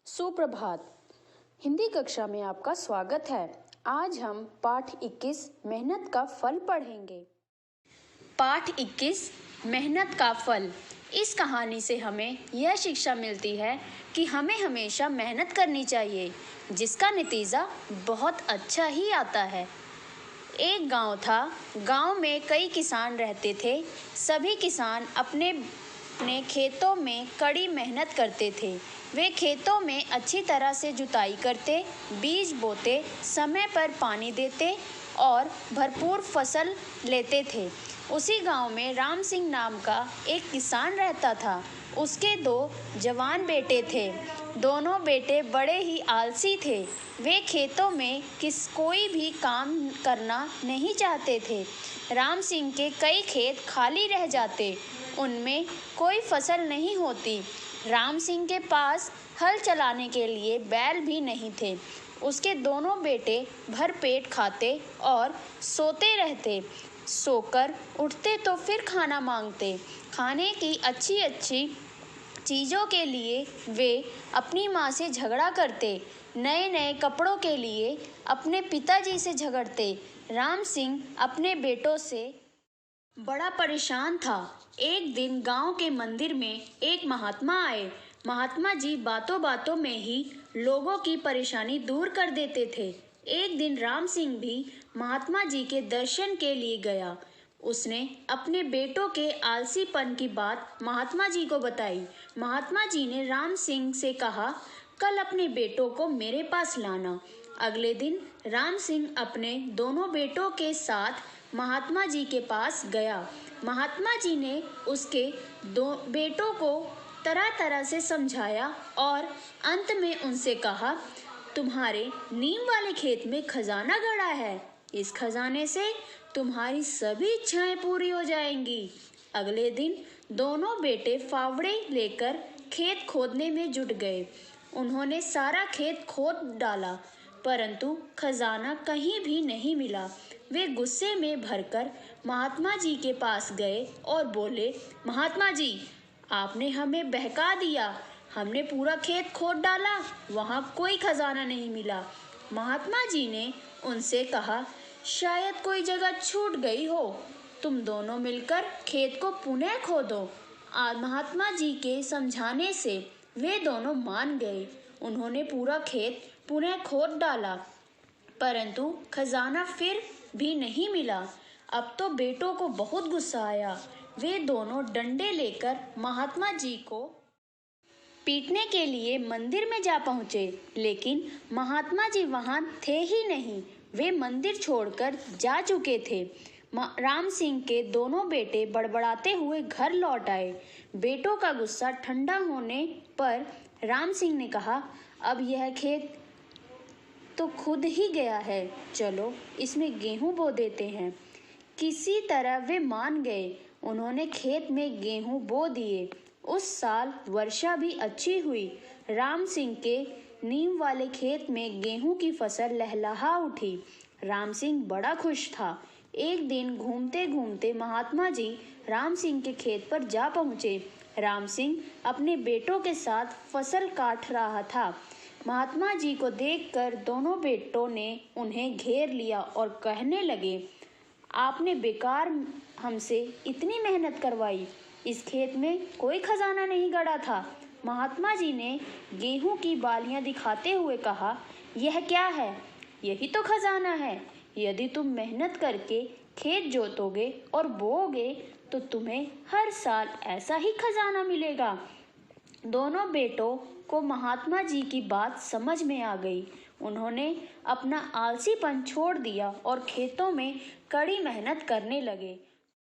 सुप्रभात। हिंदी कक्षा में आपका स्वागत है। आज हम पाठ 21 मेहनत का फल पढ़ेंगे। पाठ 21 मेहनत का फल। इस कहानी से हमें यह शिक्षा मिलती है कि हमें हमेशा मेहनत करनी चाहिए, जिसका नतीजा बहुत अच्छा ही आता है। एक गांव था। गांव में कई किसान रहते थे। सभी किसान अपने अपने खेतों में कड़ी मेहनत करते थे। वे खेतों में अच्छी तरह से जुताई करते, बीज बोते, समय पर पानी देते और भरपूर फसल लेते थे। उसी गांव में राम सिंह नाम का एक किसान रहता था। उसके 2 जवान बेटे थे। दोनों बेटे बड़े ही आलसी थे। वे खेतों में कोई भी काम करना नहीं चाहते थे। राम सिंह के कई खेत खाली रह जाते, उनमें कोई फसल नहीं होती। राम सिंह के पास हल चलाने के लिए बैल भी नहीं थे। उसके दोनों बेटे भरपेट खाते और सोते रहते। सोकर उठते तो फिर खाना मांगते। खाने की अच्छी अच्छी चीज़ों के लिए वे अपनी माँ से झगड़ा करते। नए नए कपड़ों के लिए अपने पिताजी से झगड़ते। राम सिंह अपने बेटों से बड़ा परेशान था। एक दिन गांव के मंदिर में एक महात्मा आए। महात्मा जी बातों बातों में ही लोगों की परेशानी दूर कर देते थे। एक दिन राम सिंह भी महात्मा जी के दर्शन के लिए गया। उसने अपने बेटों के आलसीपन की बात महात्मा जी को बताई। महात्मा जी ने राम सिंह से कहा, कल अपने बेटों को मेरे पास लाना। अगले दिन राम सिंह अपने दोनों बेटों के साथ महात्मा जी के पास गया। महात्मा जी ने उसके 2 बेटों को तरह तरह से समझाया और अंत में उनसे कहा, तुम्हारे नीम वाले खेत में खजाना गड़ा है। इस खजाने से तुम्हारी सभी इच्छाएं पूरी हो जाएंगी। अगले दिन दोनों बेटे फावड़े लेकर खेत खोदने में जुट गए। उन्होंने सारा खेत खोद डाला, परंतु खजाना कहीं भी नहीं मिला। वे गुस्से में भरकर महात्मा जी के पास गए और बोले, महात्मा जी, आपने हमें बहका दिया। हमने पूरा खेत खोद डाला, वहाँ कोई खजाना नहीं मिला। महात्मा जी ने उनसे कहा, शायद कोई जगह छूट गई हो। तुम दोनों मिलकर खेत को पुनः खोदो। महात्मा जी के समझाने से वे दोनों मान गए। उन्होंने पूरा खेत पुनः खोद डाला, परंतु खजाना फिर भी नहीं मिला। अब तो बेटों को बहुत गुस्सा आया। वे दोनों डंडे लेकर महात्मा जी को पीटने के लिए मंदिर में जा पहुंचे, लेकिन महात्मा जी वहां थे ही नहीं। वे मंदिर छोड़कर जा चुके थे। राम सिंह के दोनों बेटे बड़बड़ाते हुए घर लौट आए। बेटों का गुस्सा ठंडा होने पर राम सिंह ने कहा, अब यह खेत तो खुद ही गया है, चलो इसमें गेहूं बो देते हैं। किसी तरह वे मान गए। उन्होंने खेत में गेहूं बो दिए। उस साल वर्षा भी अच्छी हुई। राम सिंह के नीम वाले खेत में गेहूं की फसल लहलहा उठी। राम सिंह बड़ा खुश था। एक दिन घूमते घूमते महात्मा जी राम सिंह के खेत पर जा पहुंचे। राम सिंह अपने बेटों के साथ फसल काट रहा था। महात्मा जी को देखकर दोनों बेटों ने उन्हें घेर लिया और कहने लगे, आपने बेकार हमसे इतनी मेहनत करवाई। इस खेत में कोई खजाना नहीं गड़ा था। महात्मा जी ने गेहूं की बालियां दिखाते हुए कहा, यह क्या है? यही तो खजाना है। यदि तुम मेहनत करके खेत जोतोगे और बोओगे तो तुम्हें हर साल ऐसा ही खजाना मिलेगा। दोनों बेटों को महात्मा जी की बात समझ में आ गई। उन्होंने अपना आलसीपन छोड़ दिया और खेतों में कड़ी मेहनत करने लगे।